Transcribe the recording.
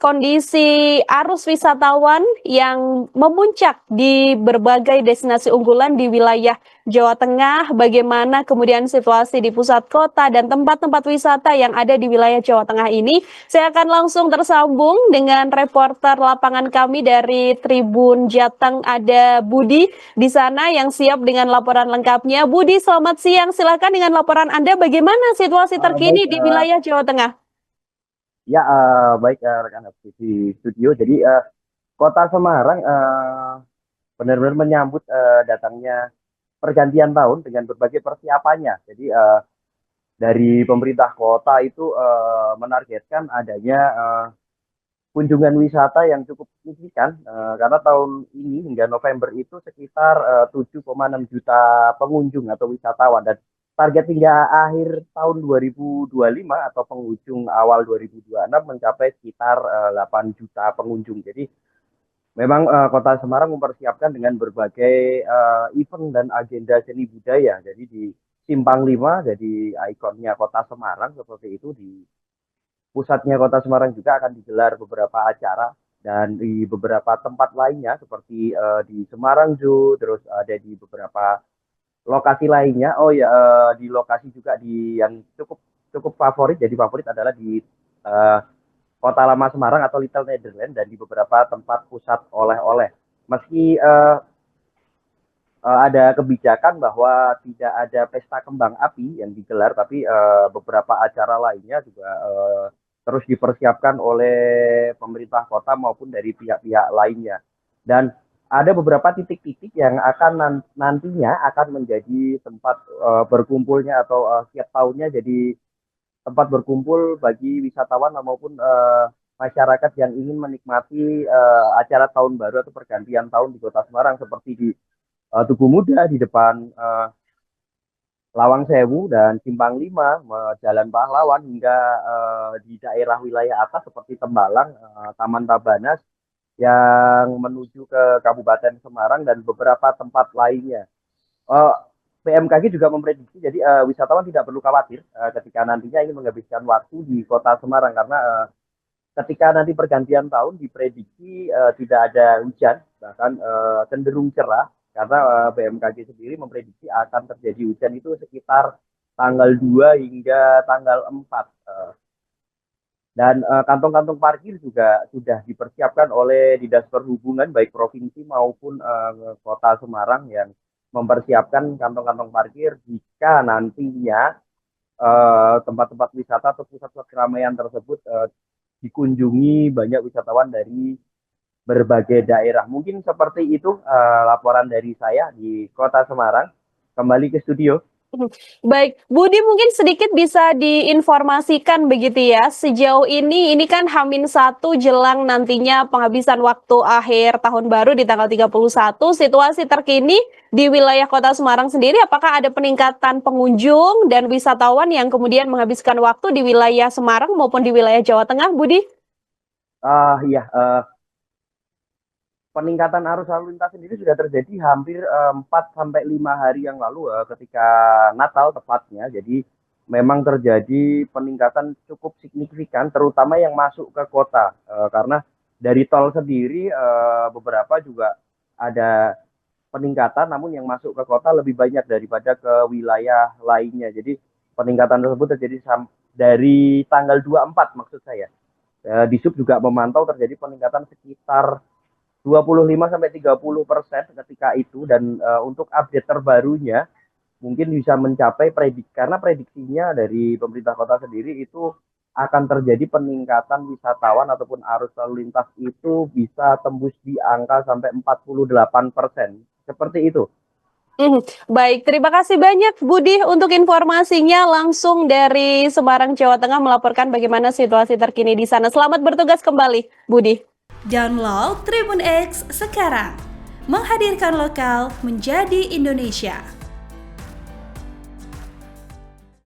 kondisi arus wisatawan yang memuncak di berbagai destinasi unggulan di wilayah Jawa Tengah, bagaimana kemudian situasi di pusat kota dan tempat-tempat wisata yang ada di wilayah Jawa Tengah ini. Saya akan langsung tersambung dengan reporter lapangan kami dari Tribun Jateng, ada Budi di sana yang siap dengan laporan lengkapnya. Budi, selamat siang. Silakan dengan laporan Anda, bagaimana situasi terkini Baik, di wilayah Jawa Tengah? ya baik rekan di studio. Jadi Kota Semarang benar-benar menyambut datangnya pergantian tahun dengan berbagai persiapannya. Jadi dari pemerintah kota itu menargetkan adanya kunjungan wisata yang cukup signifikan karena tahun ini hingga November itu sekitar 7,6 juta pengunjung atau wisatawan, dan target hingga akhir tahun 2025 atau penghujung awal 2026 mencapai sekitar 8 juta pengunjung. Jadi memang Kota Semarang mempersiapkan dengan berbagai event dan agenda seni budaya. Jadi di Simpang 5 jadi ikonnya Kota Semarang seperti itu. Di pusatnya Kota Semarang juga akan digelar beberapa acara, dan di beberapa tempat lainnya seperti di Semarang Zoo, terus ada di beberapa lokasi lainnya. Oh ya, di lokasi juga di yang cukup cukup favorit. Jadi favorit adalah di eh, Kota Lama Semarang atau Little Netherlands, dan di beberapa tempat pusat oleh-oleh. Meski ada kebijakan bahwa tidak ada pesta kembang api yang digelar, tapi beberapa acara lainnya juga terus dipersiapkan oleh pemerintah kota maupun dari pihak-pihak lainnya. Dan ada beberapa titik-titik yang akan nantinya akan menjadi tempat berkumpulnya atau setiap tahunnya jadi tempat berkumpul bagi wisatawan maupun masyarakat yang ingin menikmati acara tahun baru atau pergantian tahun di Kota Semarang, seperti di Tugu Muda di depan Lawang Sewu dan Simpang 5, Jalan Pahlawan, hingga di daerah wilayah atas seperti Tembalang, Taman Tabanas yang menuju ke Kabupaten Semarang dan beberapa tempat lainnya. Eh, BMKG juga memprediksi, jadi wisatawan tidak perlu khawatir ketika nantinya ingin menghabiskan waktu di Kota Semarang, karena ketika nanti pergantian tahun diprediksi tidak ada hujan, bahkan cenderung cerah, karena BMKG sendiri memprediksi akan terjadi hujan itu sekitar tanggal 2 hingga tanggal 4. Dan kantong-kantong parkir juga sudah dipersiapkan oleh Dinas Perhubungan baik provinsi maupun Kota Semarang, yang mempersiapkan kantong-kantong parkir jika nantinya tempat-tempat wisata atau pusat-pusat keramaian tersebut dikunjungi banyak wisatawan dari berbagai daerah. Mungkin seperti itu laporan dari saya di Kota Semarang. Kembali ke studio. Baik, Budi, mungkin sedikit bisa diinformasikan begitu ya, sejauh ini kan H-1 jelang nantinya penghabisan waktu akhir tahun baru di tanggal 31, situasi terkini di wilayah Kota Semarang sendiri, apakah ada peningkatan pengunjung dan wisatawan yang kemudian menghabiskan waktu di wilayah Semarang maupun di wilayah Jawa Tengah, Budi? Iya, peningkatan arus lalu lintas sendiri sudah terjadi hampir 4 sampai 5 hari yang lalu ketika Natal tepatnya. Jadi memang terjadi peningkatan cukup signifikan terutama yang masuk ke kota, karena dari tol sendiri beberapa juga ada peningkatan, namun yang masuk ke kota lebih banyak daripada ke wilayah lainnya. Jadi peningkatan tersebut terjadi dari tanggal 24 maksud saya. Di Sub juga memantau terjadi peningkatan sekitar 25-30% ketika itu, dan untuk update terbarunya mungkin bisa mencapai karena prediksinya dari pemerintah kota sendiri itu akan terjadi peningkatan wisatawan ataupun arus lalu lintas itu bisa tembus di angka sampai 48%. Seperti itu. Baik, terima kasih banyak Budi untuk informasinya langsung dari Semarang, Jawa Tengah, melaporkan bagaimana situasi terkini di sana. Selamat bertugas kembali, Budi. Download Tribun X sekarang, menghadirkan lokal menjadi Indonesia.